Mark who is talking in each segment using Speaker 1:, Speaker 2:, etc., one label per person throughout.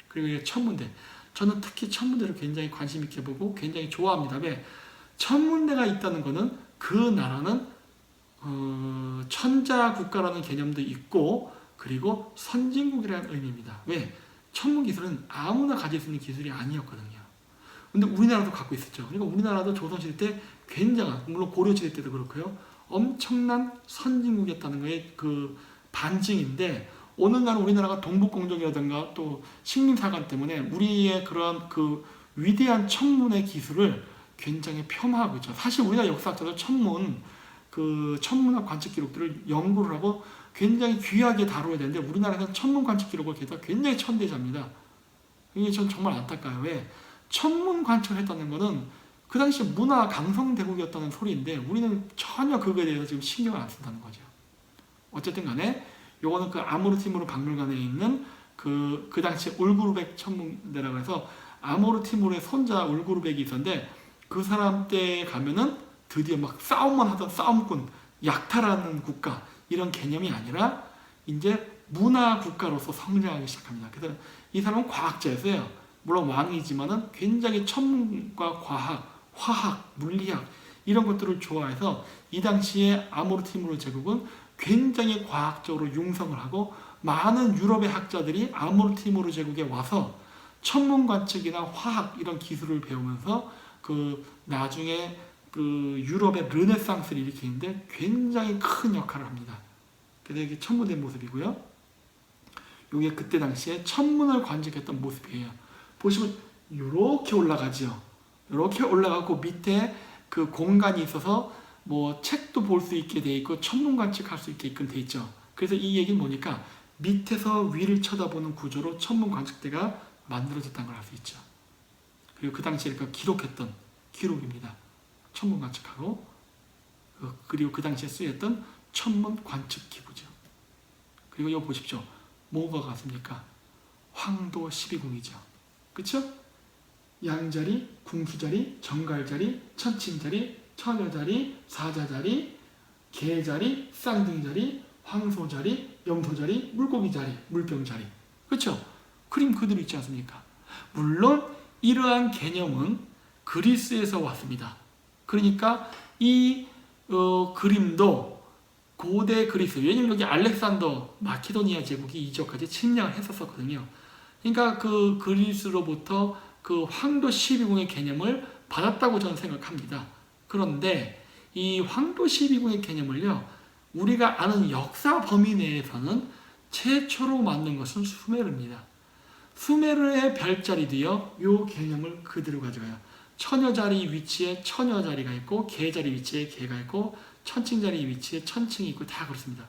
Speaker 1: 그리고 이게 천문대. 저는 특히 천문대를 굉장히 관심 있게 보고 굉장히 좋아합니다. 왜? 천문대가 있다는 것은 그 나라는 천자 국가라는 개념도 있고 그리고 선진국이라는 의미입니다. 왜? 천문 기술은 아무나 가질 수 있는 기술이 아니었거든요. 근데 우리나라도 갖고 있었죠. 그러니까 우리나라도 조선시대 때 굉장한, 물론 고려시대 때도 그렇고요, 엄청난 선진국이었다는 거에 그 반증인데, 어느 날 우리나라가 동북공정이라든가 또 식민사관 때문에 우리의 그런 그 위대한 천문의 기술을 굉장히 폄하하고 있죠. 사실 우리나라 역사학자도 천문학 관측 기록들을 연구를 하고 굉장히 귀하게 다뤄야 되는데, 우리나라에서는 천문 관측 기록을 게다가 굉장히 천대자입니다. 이게 전 정말 안타까워요. 왜? 천문 관측을 했다는 것은 그 당시 문화 강성대국이었다는 소리인데 우리는 전혀 그거에 대해서 지금 신경을 안 쓴다는 거죠. 어쨌든 간에 요거는 그 아모르티무르 박물관에 있는 그 당시 울구르백 천문대라고 해서 아모르티무르의 손자 울구르백이 있었는데, 그 사람 때에 가면은 드디어 막 싸움만 하던 싸움꾼, 약탈하는 국가 이런 개념이 아니라 이제 문화 국가로서 성장하기 시작합니다. 그래서 이 사람은 과학자였어요. 물론 왕이지만은 굉장히 천문과 과학, 화학, 물리학 이런 것들을 좋아해서 이 당시에 아모르티무르 제국은 굉장히 과학적으로 융성을 하고 많은 유럽의 학자들이 아모르티무르 제국에 와서 천문 관측이나 화학 이런 기술을 배우면서 그 나중에 그 유럽의 르네상스를 일으키는데 굉장히 큰 역할을 합니다. 그래서 이게 천문대 모습이고요. 이게 그때 당시에 천문을 관측했던 모습이에요. 보시면 이렇게 올라가죠. 이렇게 올라가고 밑에 그 공간이 있어서 뭐 책도 볼 수 있게 돼 있고 천문 관측할 수 있게끔 돼 있죠. 그래서 이 얘기는 뭐니까 밑에서 위를 쳐다보는 구조로 천문 관측대가 만들어졌다는 걸 알 수 있죠. 그리고 그 당시에 기록했던 기록입니다. 천문 관측하고 그리고 그 당시에 쓰였던 천문 관측 기구죠. 그리고 이거 보십시오. 뭐가 같습니까? 황도 12궁이죠. 그쵸? 양자리, 궁수자리, 정갈자리, 천칭자리, 처녀자리, 사자자리, 개자리, 쌍둥이자리, 황소자리, 염소자리, 물고기자리, 물병자리. 그쵸? 그림 그대로 있지 않습니까? 물론 이러한 개념은 그리스에서 왔습니다. 그러니까 이 그림도 고대 그리스, 왜냐면 여기 알렉산더 마케도니아 제국이 이쪽까지 침략을 했었거든요. 그러니까 그 그리스로부터 그 황도 12궁의 개념을 받았다고 저는 생각합니다. 그런데 이 황도 12궁의 개념을요, 우리가 아는 역사 범위 내에서는 최초로 만든 것은 수메르입니다. 수메르의 별자리도요, 이 개념을 그대로 가져가요. 처녀자리 위치에 처녀자리가 있고 개자리 위치에 개가 있고 천칭자리 위치에 천칭이 있고 다 그렇습니다.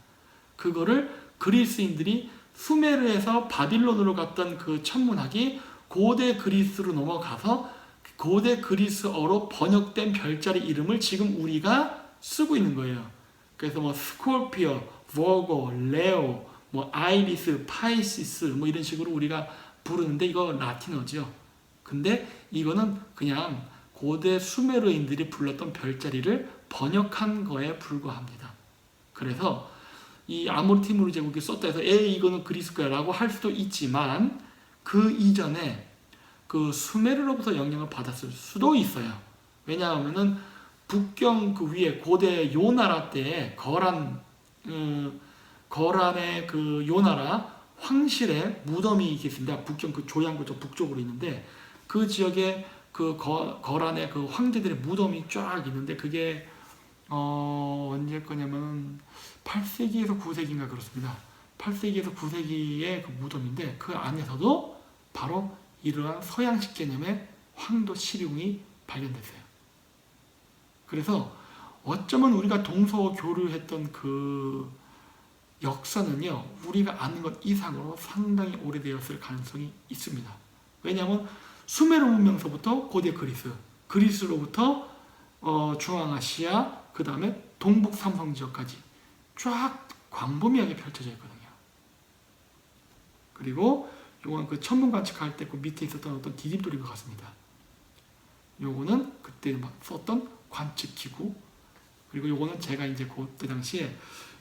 Speaker 1: 그거를 그리스인들이 수메르에서 바빌론으로 갔던 그 천문학이 고대 그리스로 넘어가서 고대 그리스어로 번역된 별자리 이름을 지금 우리가 쓰고 있는 거예요. 그래서 뭐 스콜피오, 버고, 레오, 뭐 아이리스, 파이시스 뭐 이런 식으로 우리가 부르는데 이거 라틴어죠. 근데 이거는 그냥 고대 수메르인들이 불렀던 별자리를 번역한 거에 불과합니다. 그래서 이 아모르티무르 제국이 썼다 해서 이거는 그리스 거야 라고 할 수도 있지만 그 이전에 그 수메르로부터 영향을 받았을 수도 있어요. 왜냐하면은 북경 그 위에 고대 요나라 때에 거란의 그 요나라 황실에 무덤이 있습니다. 북경 그 조양구 저 북쪽으로 있는데 그 지역에 그 거란의 그 황제들의 무덤이 쫙 있는데 그게 언제 거냐면 8세기에서 9세기인가 그렇습니다. 8세기에서 9세기의 그 무덤인데 그 안에서도 바로 이러한 서양식 개념의 황도 12궁이 발견됐어요. 그래서 어쩌면 우리가 동서 교류했던 그 역사는요, 우리가 아는 것 이상으로 상당히 오래되었을 가능성이 있습니다. 왜냐하면 수메르 문명서부터 고대 그리스로부터 중앙아시아, 그 다음에 동북 삼성 지역까지 쫙 광범위하게 펼쳐져 있거든요. 그리고 요건 그 천문 관측할 때 그 밑에 있었던 어떤 디딤돌인 것 같습니다. 요거는 그때 썼던 관측 기구. 그리고 요거는 제가 이제 그때 당시에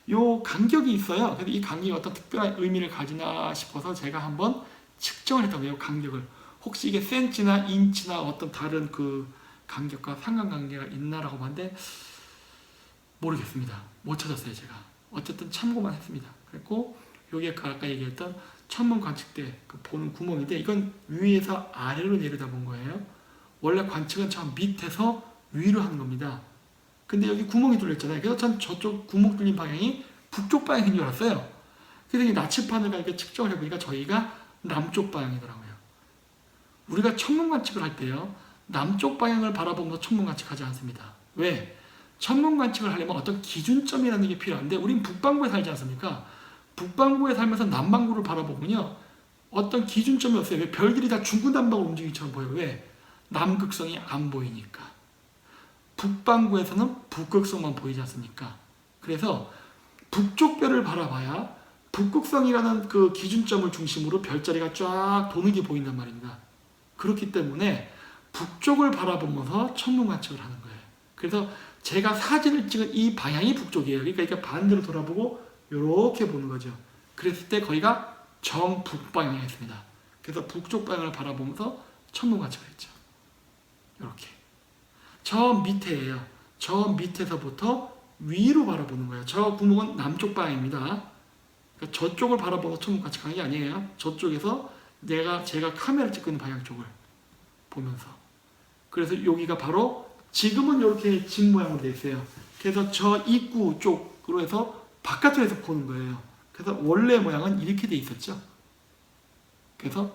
Speaker 1: 요 간격이 있어요. 그래서 이 간격이 어떤 특별한 의미를 가지나 싶어서 제가 한번 측정을 했다고 해요. 간격을. 혹시 이게 센치나 인치나 어떤 다른 그 간격과 상관관계가 있나라고 봤는데 모르겠습니다. 못 찾았어요, 제가. 어쨌든 참고만 했습니다. 그리고 요게 아까 얘기했던 천문 관측대 그 보는 구멍인데 이건 위에서 아래로 내려다본 거예요. 원래 관측은 저 밑에서 위로 하는 겁니다. 근데 여기 구멍이 뚫렸잖아요. 그래서 전 저쪽 구멍 뚫린 방향이 북쪽 방향인 줄 알았어요. 그래서 이 나침판을 이렇게 측정을 해보니까 저희가 남쪽 방향이더라고요. 우리가 천문 관측을 할 때요, 남쪽 방향을 바라보면서 천문 관측하지 않습니다. 왜? 천문 관측을 하려면 어떤 기준점이라는 게 필요한데 우린 북반구에 살지 않습니까? 북반구에 살면서 남반구를 바라보면요, 어떤 기준점이 없어요. 왜? 별들이 다 중구난방으로 움직이처럼 보여요. 왜? 남극성이 안 보이니까. 북반구에서는 북극성만 보이지 않습니까? 그래서 북쪽 별을 바라봐야 북극성이라는 그 기준점을 중심으로 별자리가 쫙 도는 게 보인단 말입니다. 그렇기 때문에 북쪽을 바라보면서 천문 관측을 하는 거예요. 그래서 제가 사진을 찍은 이 방향이 북쪽이에요. 그러니까 이렇게 반대로 돌아보고 이렇게 보는 거죠. 그랬을 때 거기가 정북방향이었습니다. 그래서 북쪽 방향을 바라보면서 천문 관측을 했죠. 이렇게. 저 밑에예요. 저 밑에서부터 위로 바라보는 거예요. 저 구멍은 남쪽 방향입니다. 그러니까 저쪽을 바라보고 천문 관측하는 게 아니에요. 저쪽에서 제가 카메라 찍고 있는 방향 쪽을 보면서. 그래서 여기가 바로 지금은 이렇게 집 모양으로 되어 있어요. 그래서 저 입구 쪽으로 해서 바깥쪽에서 보는 거예요. 그래서 원래 모양은 이렇게 되어 있었죠. 그래서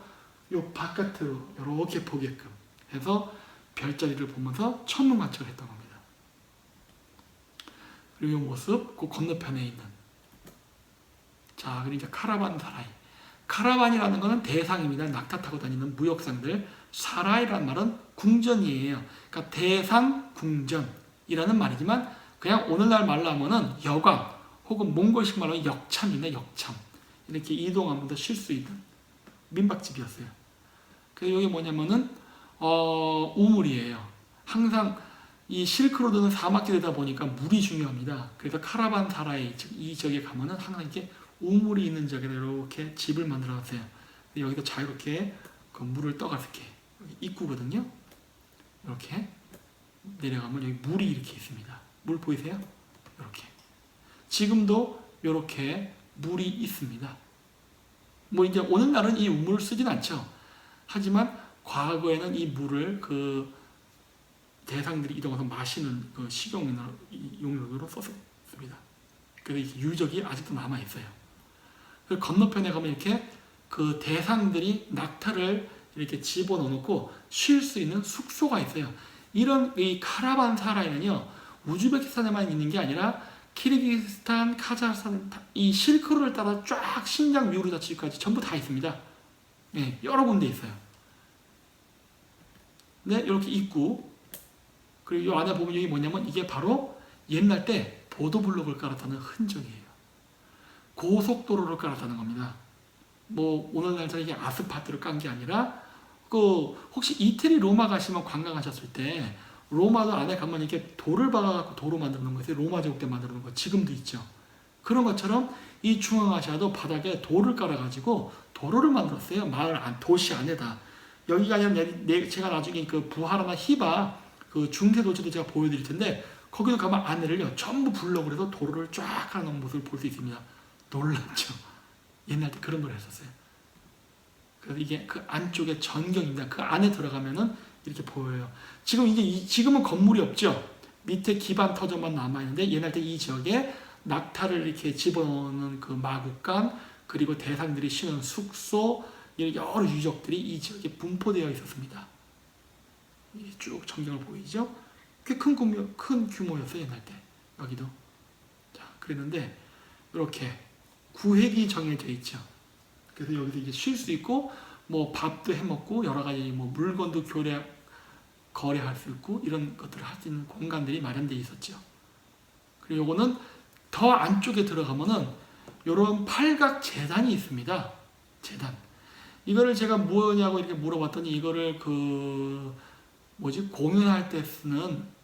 Speaker 1: 이 바깥으로 이렇게 보게끔 해서 별자리를 보면서 천문 관측을 했던 겁니다. 그리고 이 모습, 그 건너편에 있는. 자, 그리고 이제 카라반 사라이. 카라반이라는 것은 대상입니다. 낙타 타고 다니는 무역상들. 사라이라는 말은 궁전이에요. 그러니까 대상 궁전이라는 말이지만 그냥 오늘날 말로 하면은 여관 혹은 몽골식 말로 역참이네, 역참. 이렇게 이동하면서 쉴 수 있는 민박집이었어요. 그래서 이게 뭐냐면은 우물이에요. 항상 이 실크로드는 사막지대다 보니까 물이 중요합니다. 그래서 카라반 사라이, 즉 이 지역에 가면은 항상 이렇게 우물이 있는 지역에 이렇게 집을 만들어놨어요. 여기도 자유롭게 그 물을 떠갈 수 있게. 여기 입구거든요. 이렇게 내려가면 여기 물이 이렇게 있습니다. 물 보이세요? 이렇게. 지금도 이렇게 물이 있습니다. 뭐 이제 오늘날은 이 우물을 쓰진 않죠. 하지만 과거에는 이 물을 그 대상들이 이동해서 마시는 그 식용용으로 썼습니다. 그래서 유적이 아직도 남아 있어요. 그 건너편에 가면 이렇게 그 대상들이 낙타를 이렇게 집어넣고 쉴 수 있는 숙소가 있어요. 이런 이 카라반 사라이는요, 우즈베키스탄에만 있는 게 아니라 키르기스탄, 카자흐스탄, 이 실크로를 따라 쫙 신장 위구르 자치까지 전부 다 있습니다. 네, 여러 군데 있어요. 네, 이렇게 있고, 그리고 이 안에 보면 여기 뭐냐면 이게 바로 옛날 때 보도블록을 깔았다는 흔적이에요. 고속도로를 깔았다는 겁니다. 뭐 오늘날처럼 이게 아스팔트를 깐 게 아니라 그 혹시 이태리 로마 가시면 관광하셨을 때 로마도 안에 가면 이렇게 돌을 박아갖고 도로 만드는 거 있어요. 로마 제국 때 만드는 거 지금도 있죠. 그런 것처럼 이 중앙아시아도 바닥에 돌을 깔아가지고 도로를 만들었어요. 도시 안에다. 여기가 아니라 제가 나중에 그 부하라나 히바 그 중세 도시도 제가 보여드릴 텐데 거기도 가면 안에를요 전부 블록을 해서 도로를 쫙 깔아놓은 모습을 볼 수 있습니다. 놀랍죠. 옛날 때 그런 걸 했었어요. 그래서 이게 그 안쪽에 전경입니다. 그 안에 들어가면은 이렇게 보여요. 지금은 건물이 없죠. 밑에 기반 터전만 남아있는데 옛날 때 이 지역에 낙타를 이렇게 집어넣는 그 마구간, 그리고 대상들이 쉬는 숙소, 여러 유적들이 이 지역에 분포되어 있었습니다. 쭉 전경을 보이죠? 꽤 큰 규모였어요, 옛날 때. 여기도. 자, 그랬는데, 이렇게 구획이 정해져 있죠. 그래서 여기서 이제 쉴 수 있고, 뭐 밥도 해 먹고, 여러 가지 뭐 물건도 거래할 수 있고, 이런 것들을 할 수 있는 공간들이 마련되어 있었죠. 그리고 요거는 더 안쪽에 들어가면은, 요런 팔각 재단이 있습니다. 재단. 이거를 제가 뭐냐고 이렇게 물어봤더니, 이거를 공연할 때 쓰는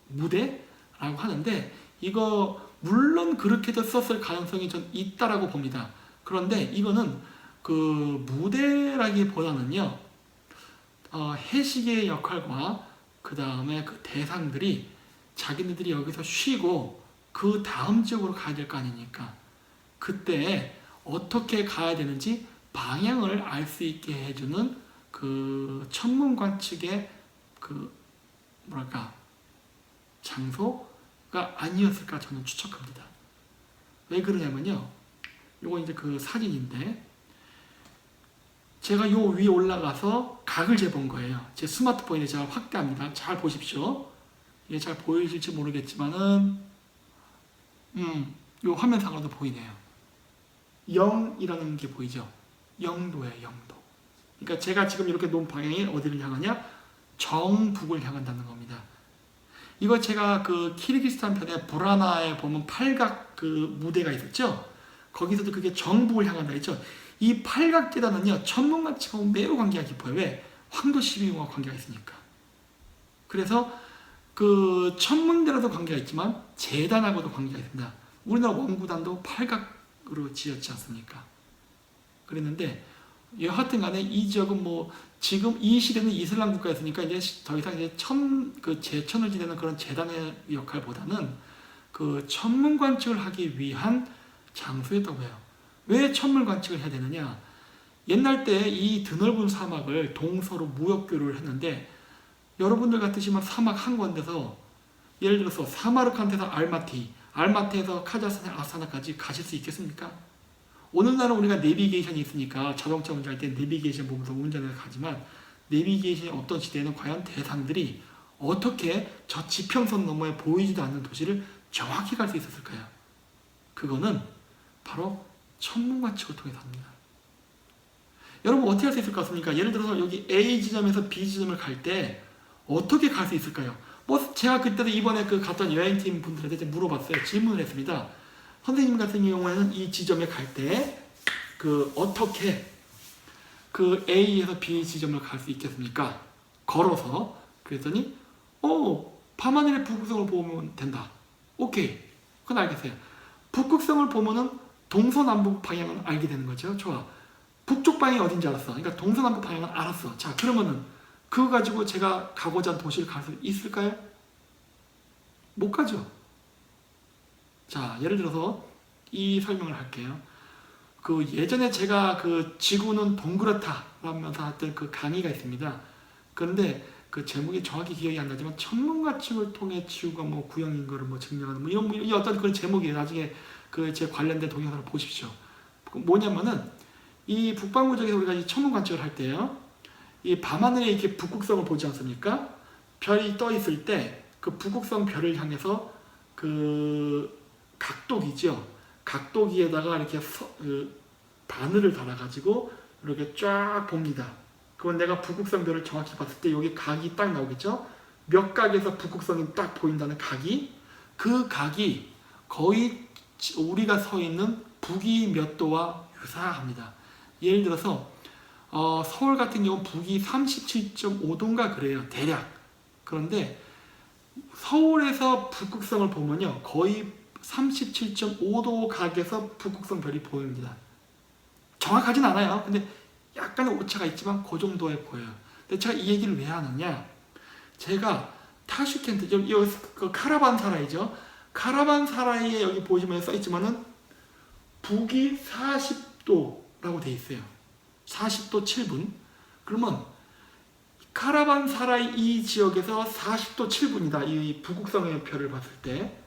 Speaker 1: 무대라고 하는데, 이거 물론 그렇게도 썼을 가능성이 전 있다라고 봅니다. 그런데 이거는 그 무대라기보다는요, 해시계의 역할과 그 다음에 그 대상들이 자기네들이 여기서 쉬고 그 다음 지역으로 가야 될 거 아닙니까? 그때 어떻게 가야 되는지 방향을 알 수 있게 해주는 그 천문관 측의 그 뭐랄까 장소가 아니었을까 저는 추측합니다. 왜 그러냐면요, 요거 이제 그 사진인데 제가 요 위에 올라가서 각을 재본 거예요. 제 스마트폰에 제가 확대합니다. 잘 보십시오. 이게 잘 보이실지 모르겠지만은 요 화면상으로도 보이네요. 0이라는 게 보이죠? 0도예요, 0도. 그러니까 제가 지금 이렇게 놓은 방향이 어디를 향하냐? 정북을 향한다는 겁니다. 이거 제가 그 키르기스탄 편에 브라나에 보면 팔각 그 무대가 있었죠? 거기서도 그게 정북을 향한다 했죠? 이 팔각재단은요, 천문관 측하고 매우 관계가 깊어요. 왜? 황도 12호와 관계가 있으니까. 그래서 그 천문대로도 관계가 있지만 재단하고도 관계가 있습니다. 우리나라 원구단도 팔각으로 지었지 않습니까? 그랬는데 여하튼 간에 이 지역은 뭐 지금 이 시대는 이슬람 국가였으니까 이제 더 이상 이제 제천을 지내는 그런 재단의 역할보다는 그 천문 관측을 하기 위한 장소였다고 해요. 왜 천문 관측을 해야 되느냐? 옛날 때 이 드넓은 사막을 동서로 무역 교류를 했는데 여러분들 같으시면 사막 한 군데서 예를 들어서 사마르칸트에서 알마티에서 카자흐스탄의 아스타나까지 가실 수 있겠습니까? 오늘날은 우리가 내비게이션이 있으니까 자동차 운전할 때 내비게이션 보면서 운전을 가지만 내비게이션이 없던 시대에는 과연 대상들이 어떻게 저 지평선 너머에 보이지도 않는 도시를 정확히 갈 수 있었을까요? 그거는 바로 천문 관측을 통해서 합니다. 여러분 어떻게 할 수 있을 것 같습니까? 예를 들어서 여기 A 지점에서 B 지점을 갈 때 어떻게 갈 수 있을까요? 뭐 제가 그때도 이번에 그 갔던 여행팀 분들한테 물어봤어요. 질문을 했습니다. 선생님 같은 경우에는 이 지점에 갈 때 그 어떻게 그 A에서 B 지점을 갈 수 있겠습니까? 걸어서. 그랬더니 밤하늘의 북극성을 보면 된다. 오케이, 그건 알겠어요. 북극성을 보면은 동서남북 방향은 알게 되는 거죠. 좋아. 북쪽 방향이 어딘지 알았어. 그러니까 동서남북 방향은 알았어. 자, 그러면은 그거 가지고 제가 가고자 하는 도시를 갈 수 있을까요? 못 가죠. 자, 예를 들어서 이 설명을 할게요. 그 예전에 제가 그 지구는 동그랗다라면서 했던 그 강의가 있습니다. 그런데 그 제목이 정확히 기억이 안 나지만 천문관측을 통해 지구가 뭐 구형인 거를 뭐 증명하는 뭐 이런 어떤 그런 제목이에요. 나중에 그 제 관련된 동영상을 보십시오. 뭐냐면은 이 북방구적에서 우리가 이 천문관측을 할 때요, 이 밤하늘에 이렇게 북극성을 보지 않습니까? 별이 떠 있을 때 그 북극성 별을 향해서 그 각도기죠. 각도기에다가 이렇게 바늘을 달아가지고 이렇게 쫙 봅니다. 그건 내가 북극성 별을 정확히 봤을 때 여기 각이 딱 나오겠죠? 몇 각에서 북극성이 딱 보인다는 각이, 그 각이 거의 우리가 서 있는 북위 몇 도와 유사합니다. 예를 들어서 서울 같은 경우는 북위 37.5도인가 그래요. 대략. 그런데 서울에서 북극성을 보면요, 거의 37.5도 각에서 북극성 별이 보입니다. 정확하진 않아요. 근데 약간의 오차가 있지만 그 정도에 보여요. 근데 제가 이 얘기를 왜 하느냐? 제가 타슈켄트, 여기 그 카라반사라이죠. 카라반사라이에 여기 보시면 써있지만은 북위 40도라고 돼 있어요. 40도 7분. 그러면 카라반사라이 이 지역에서 40도 7분이다. 이 북극성의 별을 봤을 때.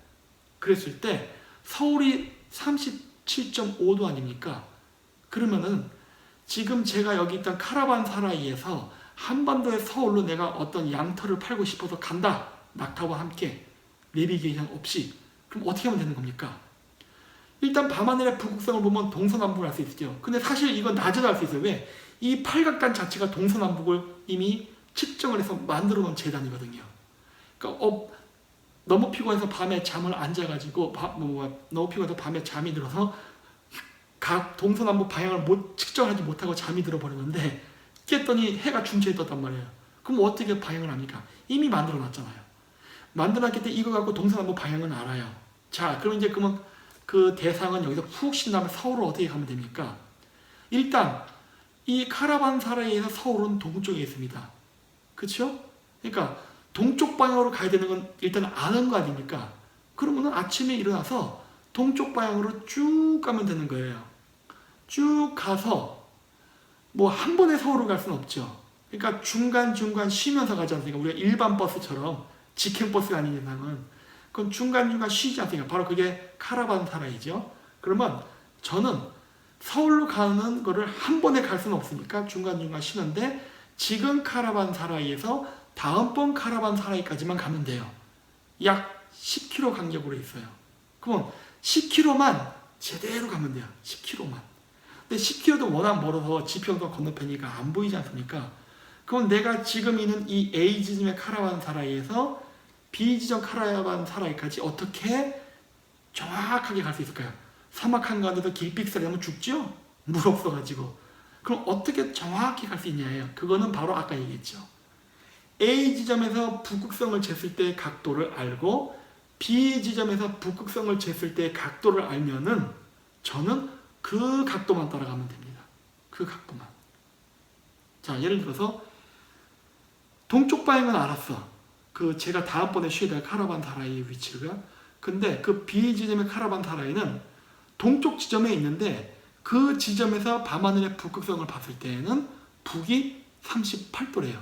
Speaker 1: 그랬을 때 서울이 37.5도 아닙니까? 그러면은 지금 제가 여기 있던 카라반사라이에서 한반도의 서울로 내가 어떤 양털을 팔고 싶어서 간다. 낙타와 함께 내비게이션 없이. 그럼 어떻게 하면 되는 겁니까? 일단 밤하늘의 북극성을 보면 동서남북을 알 수 있죠. 근데 사실 이건 낮에도 알 수 있어요. 왜? 이 팔각단 자체가 동서남북을 이미 측정을 해서 만들어 놓은 재단이거든요. 그러니까 너무 피곤해서 밤에 잠을 안 자가지고 너무 피곤해서 밤에 잠이 들어서 각 동서남북 방향을 측정하지 못하고 잠이 들어버렸는데 깼더니 해가 중체에 떴단 말이에요. 그럼 어떻게 방향을 합니까? 이미 만들어 놨잖아요. 만들어 놨기 때문에 이거 갖고 동서남북 방향은 알아요. 자, 그럼 이제 그러면 그 대상은 여기서 푹 쉰 다음에 서울로 어떻게 가면 됩니까? 일단 이 카라반사라이에서 서울은 동쪽에 있습니다. 그렇죠? 그러니까 동쪽 방향으로 가야 되는 건 일단 아는 거 아닙니까? 그러면 아침에 일어나서 동쪽 방향으로 쭉 가면 되는 거예요. 쭉 가서 뭐 한 번에 서울을 갈 수는 없죠. 그러니까 중간중간 쉬면서 가지 않습니까? 우리가 일반 버스처럼 직행버스가 아닌 이상은 그건 중간중간 쉬지 않습니까? 바로 그게 카라반사라이죠. 그러면 저는 서울로 가는 거를 한 번에 갈 수는 없으니까 중간중간 쉬는데 지금 카라반사라이에서 다음번 카라반사라이까지만 가면 돼요. 약 10km 간격으로 있어요. 그러면 10km만 제대로 가면 돼요. 10km만. 근데 10km도 워낙 멀어서 지평선 건너편이니까 안 보이지 않습니까? 그럼 내가 지금 있는 이 A 지점의 카라반사라이에서 B 지점 카라반사라이까지 어떻게 정확하게 갈 수 있을까요? 사막 한가운데서 길빅살이 하면 죽죠? 물 없어가지고. 그럼 어떻게 정확히 갈 수 있냐예요. 그거는 바로 아까 얘기했죠. A 지점에서 북극성을 쟀을 때의 각도를 알고 B 지점에서 북극성을 쟀을 때의 각도를 알면은 저는 그 각도만 따라가면 됩니다. 그 각도만. 자, 예를 들어서 동쪽 방향은 알았어. 그 제가 다음번에 쉬어야 될 카라반사라이의 위치가. 근데 그 B 지점의 카라반사라이는 동쪽 지점에 있는데 그 지점에서 밤하늘의 북극성을 봤을 때에는 북이 38도래요.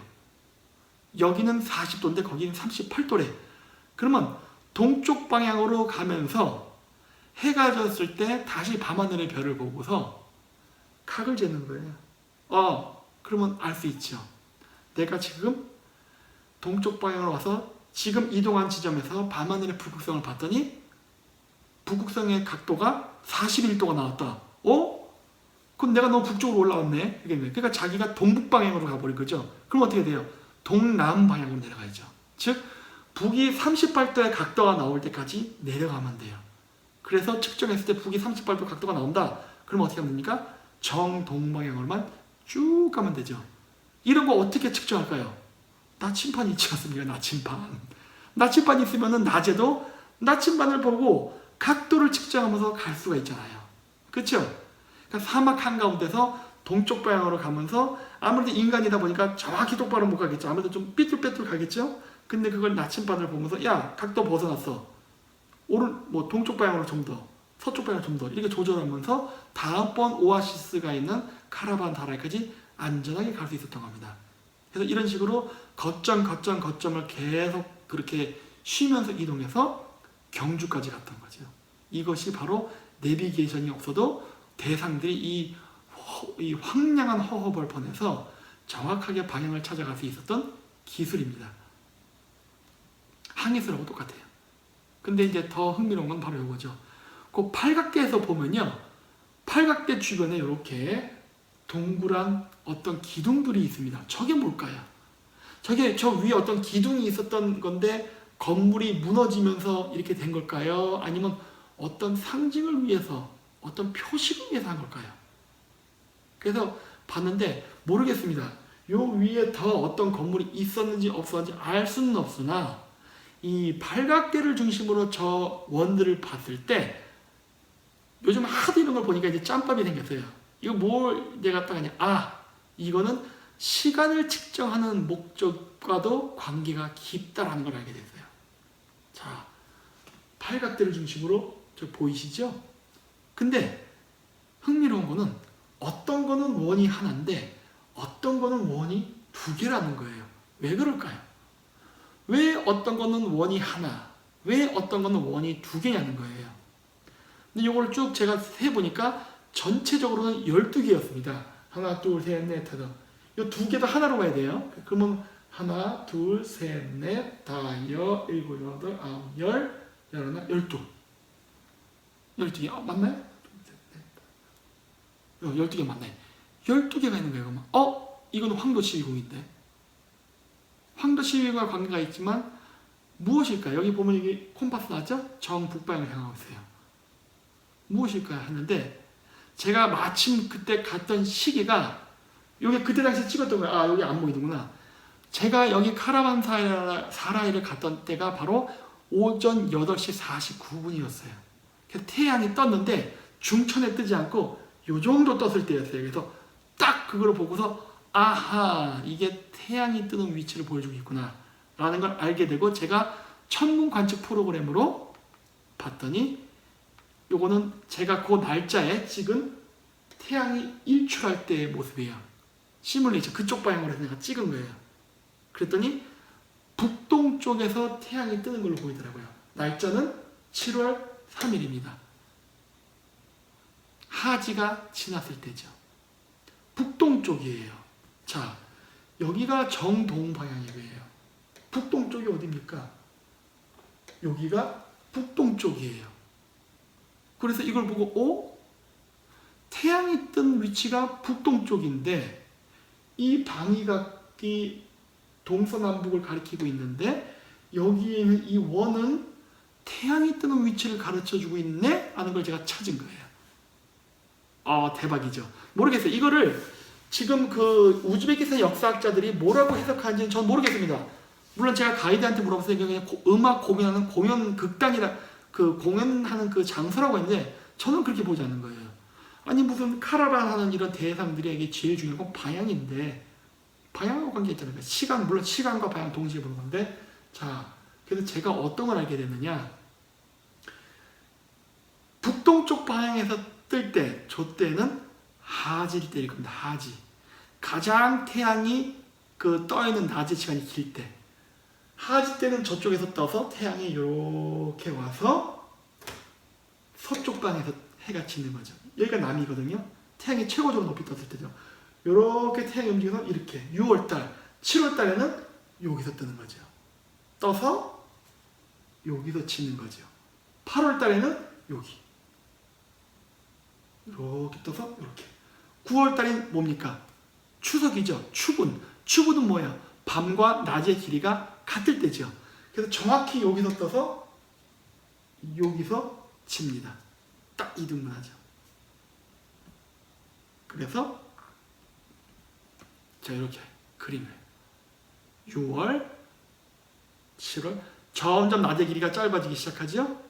Speaker 1: 여기는 40도인데 거기는 38도래. 그러면 동쪽 방향으로 가면서 해가 졌을 때 다시 밤하늘의 별을 보고서 각을 재는 거예요. 그러면 알 수 있죠. 내가 지금 동쪽 방향으로 와서 지금 이동한 지점에서 밤하늘의 북극성을 봤더니 북극성의 각도가 41도가 나왔다. 그럼 내가 너무 북쪽으로 올라왔네. 그러니까 자기가 동북 방향으로 가버린 거죠. 그럼 어떻게 돼요? 동남 방향으로 내려가야죠. 즉 북이 38도의 각도가 나올 때까지 내려가면 돼요. 그래서 측정했을 때 북이 38도 각도가 나온다. 그럼 어떻게 하면 됩니까? 정동방향으로만 쭉 가면 되죠. 이런 거 어떻게 측정할까요? 나침반이 있지 않습니까? 나침반. 나침반이 있으면 낮에도 나침반을 보고 각도를 측정하면서 갈 수가 있잖아요. 그렇죠? 그러니까 사막 한가운데서 동쪽 방향으로 가면서 아무래도 인간이다 보니까 정확히 똑바로 못 가겠죠. 아무래도 좀 삐뚤빼뚤 가겠죠? 근데 그걸 나침반을 보면서 야, 각도 벗어났어. 뭐 동쪽 방향으로 좀 더, 서쪽 방향으로 좀 더 이렇게 조절하면서 다음번 오아시스가 있는 카라반사라이까지 안전하게 갈 수 있었던 겁니다. 그래서 이런 식으로 거점을 계속 그렇게 쉬면서 이동해서 경주까지 갔던 거죠. 이것이 바로 내비게이션이 없어도 대상들이 이 황량한 허허벌판에서 정확하게 방향을 찾아갈 수 있었던 기술입니다. 항해술하고 똑같아요. 근데 이제 더 흥미로운 건 바로 이거죠. 그 팔각대에서 보면요. 팔각대 주변에 이렇게 동그란 어떤 기둥들이 있습니다. 저게 뭘까요? 저게 저 위에 어떤 기둥이 있었던 건데 건물이 무너지면서 이렇게 된 걸까요? 아니면 어떤 상징을 위해서 어떤 표식을 위해서 한 걸까요? 그래서 봤는데 모르겠습니다. 요 위에 더 어떤 건물이 있었는지 없었는지 알 수는 없으나 이 팔각대를 중심으로 저 원들을 봤을 때 요즘 하도 이런 걸 보니까 이제 짬밥이 생겼어요. 이거 뭘 내가 딱 하냐? 이거는 시간을 측정하는 목적과도 관계가 깊다라는 걸 알게 됐어요. 자, 팔각대를 중심으로 저 보이시죠? 근데 흥미로운 거는 어떤 거는 원이 하나인데 어떤 거는 원이 두 개라는 거예요. 왜 그럴까요? 왜 어떤 거는 원이 하나, 왜 어떤 거는 원이 두 개냐는 거예요. 근데 이걸 쭉 제가 세보니까 전체적으로는 12개였습니다. 하나, 둘, 셋, 넷, 다섯. 이 두 개도 하나로 가야 돼요. 그러면 하나, 둘, 셋, 넷, 다, 여, 일곱, 여덟, 아홉, 열, 열하나, 12. 12개. 맞나요? 12개 맞네. 12개가 있는 거예요. 그러면. 이건 황도 12궁인데. 황도 12궁과 관계가 있지만 무엇일까요? 여기 보면 여기 콤파스 나왔죠? 정북방향을 향하고 있어요. 무엇일까 했는데 제가 마침 그때 갔던 시기가 여기 그때 당시 찍었던 거예요. 여기 안 보이는구나. 제가 여기 카라반사라이를 갔던 때가 바로 오전 8시 49분이었어요. 그래서 태양이 떴는데 중천에 뜨지 않고 요 정도 떴을 때였어요. 그래서 딱 그걸 보고서 아하, 이게 태양이 뜨는 위치를 보여주고 있구나 라는 걸 알게 되고, 제가 천문 관측 프로그램으로 봤더니 요거는 제가 그 날짜에 찍은 태양이 일출할 때의 모습이에요. 시뮬레이션 그쪽 방향으로 해서 내가 찍은 거예요. 그랬더니 북동쪽에서 태양이 뜨는 걸로 보이더라고요. 날짜는 7월 3일입니다. 하지가 지났을 때죠. 북동쪽이에요. 자, 여기가 정동 방향이에요. 북동쪽이 어디입니까? 여기가 북동쪽이에요. 그래서 이걸 보고 태양이 뜬 위치가 북동쪽인데 이 방위각이 동서남북을 가리키고 있는데 여기에 있는 이 원은 태양이 뜨는 위치를 가르쳐주고 있네? 하는 걸 제가 찾은 거예요. 대박이죠. 모르겠어요. 이거를 지금 그 우즈베키스탄 역사학자들이 뭐라고 해석하는지는 전 모르겠습니다. 물론 제가 가이드한테 물어봤어요. 그냥 음악 공연하는 공연 극단이라 그 공연하는 그 장소라고 했는데 저는 그렇게 보지 않는 거예요. 아니 무슨 카라반 하는 이런 대상들에게 제일 중요한 건 방향인데 방향하고 관계 있잖아요. 시간, 물론 시간과 방향 동시에 보는 건데, 자, 그래서 제가 어떤 걸 알게 됐느냐, 북동쪽 방향에서 뜰 때, 저 때는 하지일 때일 겁니다. 하지. 가장 태양이 그 떠있는 낮의 시간이 길 때, 하지 때는 저쪽에서 떠서 태양이 이렇게 와서 서쪽 방에서 해가 지는 거죠. 여기가 남이거든요. 태양이 최고적으로 높이 떴을 때죠. 이렇게 태양이 움직여서 이렇게 6월달, 7월달에는 여기서 뜨는 거죠. 떠서 여기서 지는 거죠. 8월달에는 여기 이렇게 떠서 이렇게. 9월달이 뭡니까? 추석이죠. 추분. 추분은 뭐예요? 밤과 낮의 길이가 같을 때죠. 그래서 정확히 여기서 떠서 여기서 집니다. 딱 이등분하죠. 그래서 자, 이렇게 그림을 6월, 7월 점점 낮의 길이가 짧아지기 시작하죠.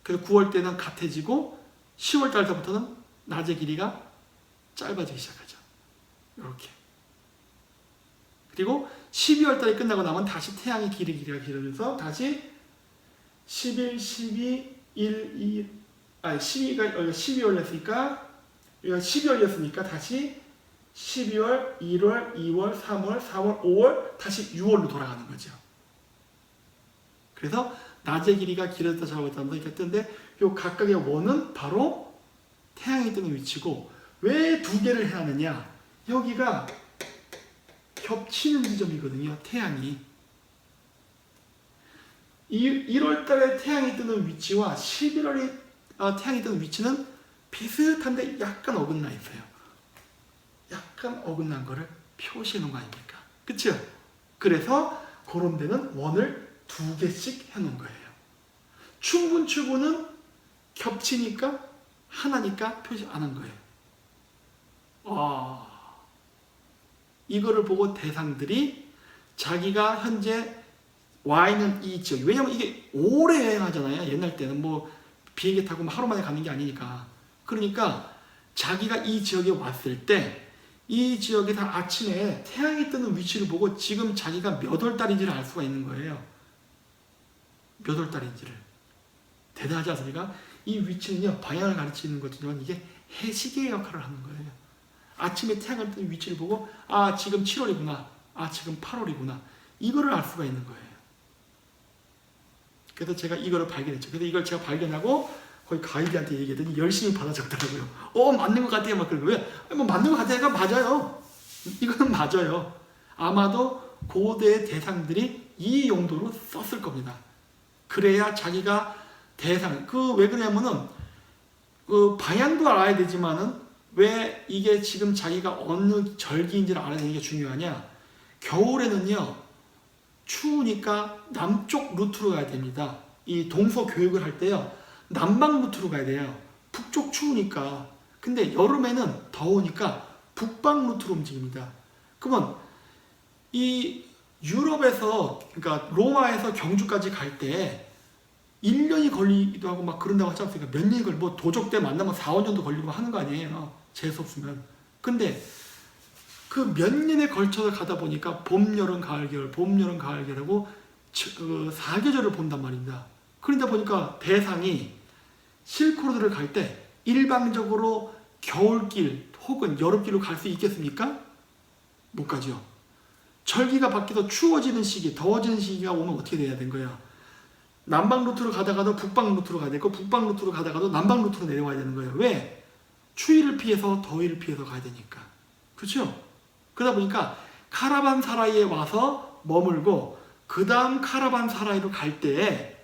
Speaker 1: 그래서 9월 때는 같아지고 10월 달서부터는 낮의 길이가 짧아지기 시작하죠. 이렇게. 그리고 12월 달이 끝나고 나면 다시 태양의 길이가 길어져서 다시 11, 12, 1, 2, 12월이었으니까 12월이었으니까 다시 12월, 1월, 2월, 3월, 4월, 5월 다시 6월로 돌아가는 거죠. 그래서 낮의 길이가 길어졌다 작아졌다 이렇게 뜨는데 이 각각의 원은 바로 태양이 뜨는 위치고, 왜 두 개를 해야 하느냐, 여기가 겹치는 지점이거든요. 태양이 1월 달에 태양이 뜨는 위치와 11월에 태양이 뜨는 위치는 비슷한데 약간 어긋나 있어요. 약간 어긋난 거를 표시해 놓은 거 아닙니까? 그쵸? 그래서 그런 데는 원을 2개씩 해 놓은 거예요. 추분은 겹치니까 하나니까 표시 안 한 거예요. 이거를 보고 대상들이 자기가 현재 와 있는 이 지역, 왜냐면 이게 오래 여행하잖아요. 옛날 때는 뭐 비행기 타고 하루 만에 가는 게 아니니까. 그러니까 자기가 이 지역에 왔을 때 이 지역에서 아침에 태양이 뜨는 위치를 보고 지금 자기가 몇 월 달인지를 알 수가 있는 거예요. 몇 월 달인지를. 대단하지 않습니까? 이 위치는요, 방향을 가르치는 거지만 이게 해시계의 역할을 하는 거예요. 아침에 태양을 뜨는 위치를 보고 지금 7월이구나, 지금 8월이구나, 이거를 알 수가 있는 거예요. 그래서 제가 이거를 발견했죠. 그래서 이걸 제가 발견하고 거의 가이드한테 얘기했더니 열심히 받아 적더라고요. 맞는 것 같아요. 막 그러고. 왜? 뭐 맞는 것 같아요. 맞아요. 이거는 맞아요. 아마도 고대의 대상들이 이 용도로 썼을 겁니다. 그래야 자기가 대상, 왜 그러냐면은 방향도 알아야 되지만은 왜 이게 지금 자기가 어느 절기인지를 알아야 되는 게 중요하냐? 겨울에는요, 추우니까 남쪽 루트로 가야 됩니다. 이 동서 교육을 할 때요, 남방 루트로 가야 돼요. 북쪽 추우니까. 근데 여름에는 더우니까 북방 루트로 움직입니다. 그러면 이 유럽에서, 그러니까 로마에서 경주까지 갈 때 1년이 걸리기도 하고 막 그런다고 하지 않습니까? 몇 년이 뭐 도적 때 만나면 4, 5년도 걸리고 하는 거 아니에요. 재수 없으면. 근데 그 몇 년에 걸쳐서 가다 보니까 봄, 여름, 가을, 겨울, 봄, 여름, 가을, 겨울하고 그 4계절을 본단 말입니다. 그러다 보니까 대상이 실크로드를 갈 때 일방적으로 겨울길 혹은 여름길로 갈 수 있겠습니까? 못 가죠. 절기가 바뀌어서 추워지는 시기, 더워지는 시기가 오면 어떻게 돼야 되는 거예요? 남방 루트로 가다가도 북방 루트로 가야 되고 북방 루트로 가다가도 남방 루트로 내려와야 되는 거예요. 왜? 추위를 피해서 더위를 피해서 가야 되니까. 그렇죠? 그러다 보니까 카라반사라이에 와서 머물고 그 다음 카라반사라이로 갈 때에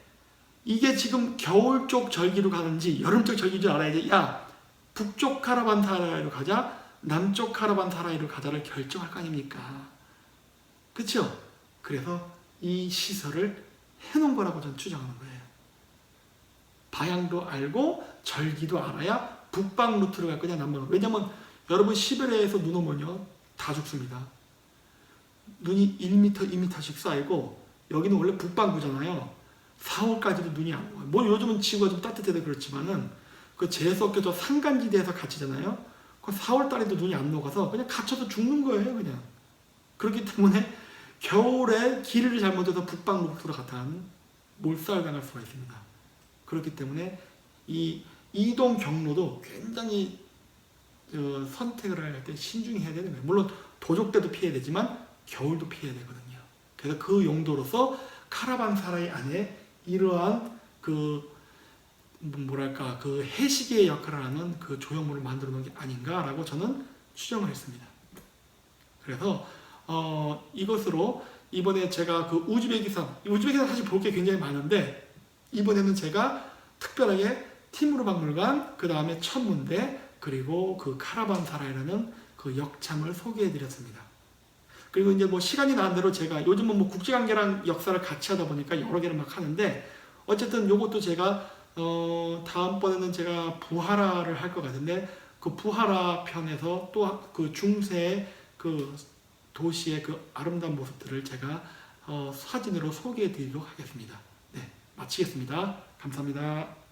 Speaker 1: 이게 지금 겨울 쪽 절기로 가는지 여름 쪽 절기인 줄 알아야지. 야, 북쪽 카라반사라이로 가자, 남쪽 카라반사라이로 가자를 결정할 거 아닙니까? 그렇죠? 그래서 이 시설을 해놓은 거라고 저는 추정하는 거예요. 방향도 알고 절기도 알아야 북방 루트로 갈 거냐 남방 루트. 왜냐면 여러분 시베리아에서 눈 오면요 다 죽습니다. 눈이 1m, 2m씩 쌓이고 여기는 원래 북반구잖아요. 4월까지도 눈이 안 와요. 뭐 요즘은 지구가 좀 따뜻해서 그렇지만은 그 재수없게 저 산간지대에서 갇히잖아요. 그 4월 달에도 눈이 안 녹아서 그냥 갇혀서 죽는 거예요, 그냥. 그렇기 때문에 겨울에 길을 잘못해서 북방 루트로 가면 몰살당할 수가 있습니다. 그렇기 때문에 이 이동 경로도 굉장히 선택을 할 때 신중히 해야 되는 거예요. 물론 도적 때도 피해야 되지만 겨울도 피해야 되거든요. 그래서 그 용도로서 카라반사라이 안에 이러한 그 뭐랄까 그 해시계의 역할을 하는 그 조형물을 만들어 놓은 게 아닌가라고 저는 추정을 했습니다. 그래서 이것으로 이번에 제가 그 우즈베키스탄 사실 볼 게 굉장히 많은데 이번에는 제가 특별하게 티무르 박물관, 그 다음에 천문대, 그리고 그 카라반사라이라는 그 역참을 소개해 드렸습니다. 그리고 이제 뭐 시간이 나는 대로 제가 요즘은 뭐 국제관계랑 역사를 같이 하다 보니까 여러 개를 막 하는데 어쨌든 요것도 제가 다음번에는 제가 부하라를 할 것 같은데 그 부하라 편에서 또 그 중세의 그 도시의 그 아름다운 모습들을 제가 사진으로 소개해 드리도록 하겠습니다. 네, 마치겠습니다. 감사합니다.